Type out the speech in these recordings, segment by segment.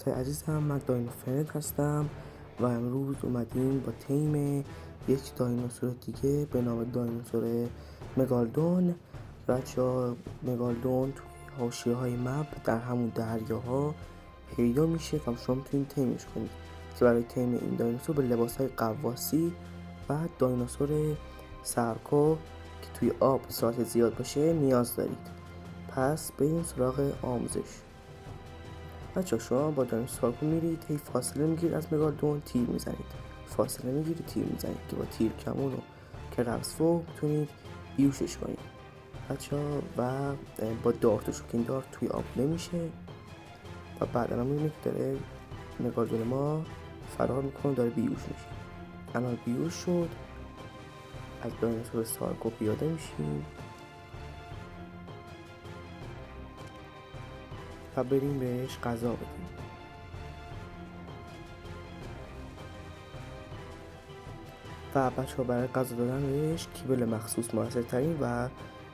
دوستای عزیزم، من داینوفرد هستم و امروز اومدیم با تیم یک دایناسور دیگه به نام دایناسور مگالدون. بچه‌ها، مگالدون توی حاشیه‌های مپ در همون دریاها پیدا میشه و شما میتونید تیمش کنید که برای تیم این دایناسور به لباس‌های غواصی و دایناسور سرکو که توی آب سرعت زیاد باشه نیاز دارید. پس بریم سراغ آموزش. بچه شما با دایناسور میرید، هی فاصله میگیرید از مگالدون، تیر میزنید، فاصله میگیرید، تیر میزنید که با تیر کمون رو که رفسو میتونید بیوشش کنید بچه ها. و با دارت و شوکین دارت توی آب نمیشه و بعد الان میبینید که داره مگالدون ما فرار میکنه، داره بیوش میشه. الان بیوش شد، از دایناسور سارکو پیاده میشیم و بریم بهش غذا بدیم. و بچه ها برای غذا دادن بهش کیبل مخصوص موثرترین و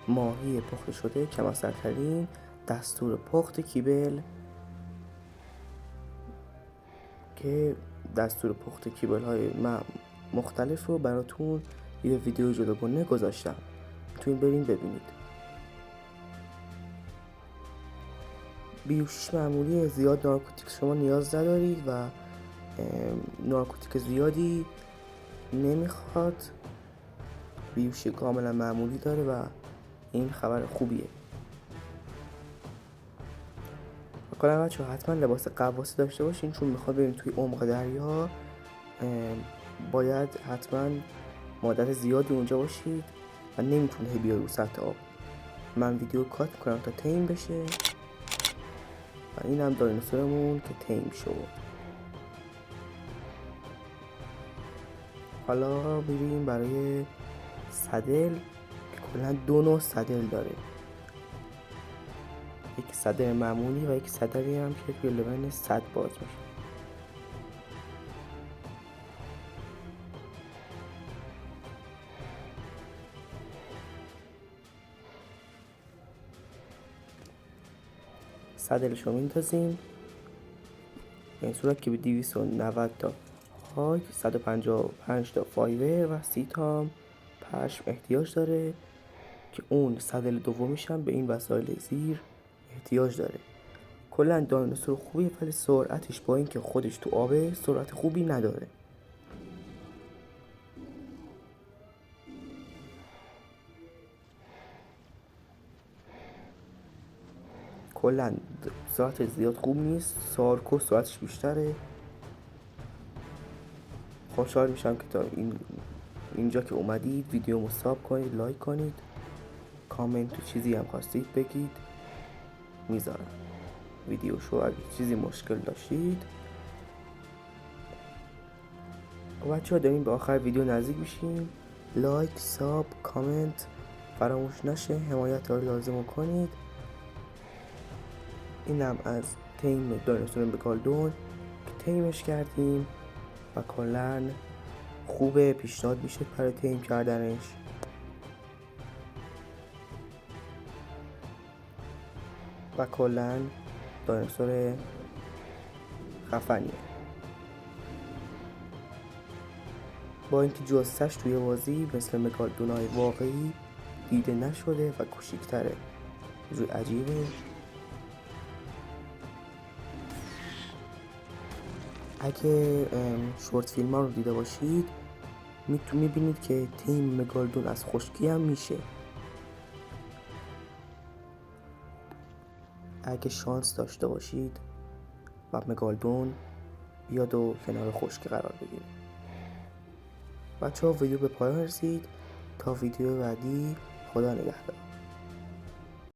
ماهی پخته شده کم اثرترین دستور پخت کیبل که دستور پخت کیبل های مختلف رو براتون یه ویدیو جداگانه گذاشتم، میتونید برین ببینید. بیوشش معمولی، زیاد نارکوتیک شما نیاز ندارید و نارکوتیک زیادی نمیخواد، بیوشی کاملا معمولی داره و این خبر خوبیه. کلا بچه ها حتما لباس غواصی داشته باشین، چون میخواد بریم توی عمق دریا، باید حتما مدت زیادی اونجا باشید و نمیتونه بیاد رو سطح آب. من ویدیو کات میکنم تا تیم بشه و این هم دایناسورمون که تیم شد. حالا میریم برای صدل که کلا 2 نوع صدل داره، یک صدر معمولی و یک صدری هم که توی لبن صد باز میشه. صدرش رو میندازیم به این صورت که به 290 تا هایت، 155 تا فایبر و 30 تا پشم احتیاج داره که اون صدل دومیش هم به این وسایل زیر احتیاج داره. کلا دایناسور خوبیه ولی سرعتش با اینکه خودش تو آبه سرعت خوبی نداره. کلا سرعت زیاد خوب نیست، سارکو سرعتش بیشتره. خوشحال میشم که تا اینجا که اومدید ویدیومو ساب کنید، لایک کنید، کامنت تو چیزی هم خواستید بگید میذارم ویدیوشو. اگه چیزی مشکل داشتید بچه ها داریم به آخر ویدیو نزدیک میشیم. لایک، ساب، کامنت فراموش نشه، حمایت رو لازم کنید. اینم از تیم دایناسور مگالدون که تیمش کردیم و کلا خوبه، پیشنهاد میشه برای تیم کردنش. و کلا دایناسور خفنیه، با اینکه جثه‌اش توی بازی مثل مگالدونای واقعی دیده نشده و کوچیک‌تره، چیز عجیبه. اگه شورت فیلم ها رو دیده باشید میبینید که تیم مگالدون از خشکی هم میشه. اگه شانس داشته باشید و مگالدون بیاد و کنار خشکی قرار بگیره. بچه ها ویدیو به پایان رسید، تا ویدیو بعدی خدا نگهدار.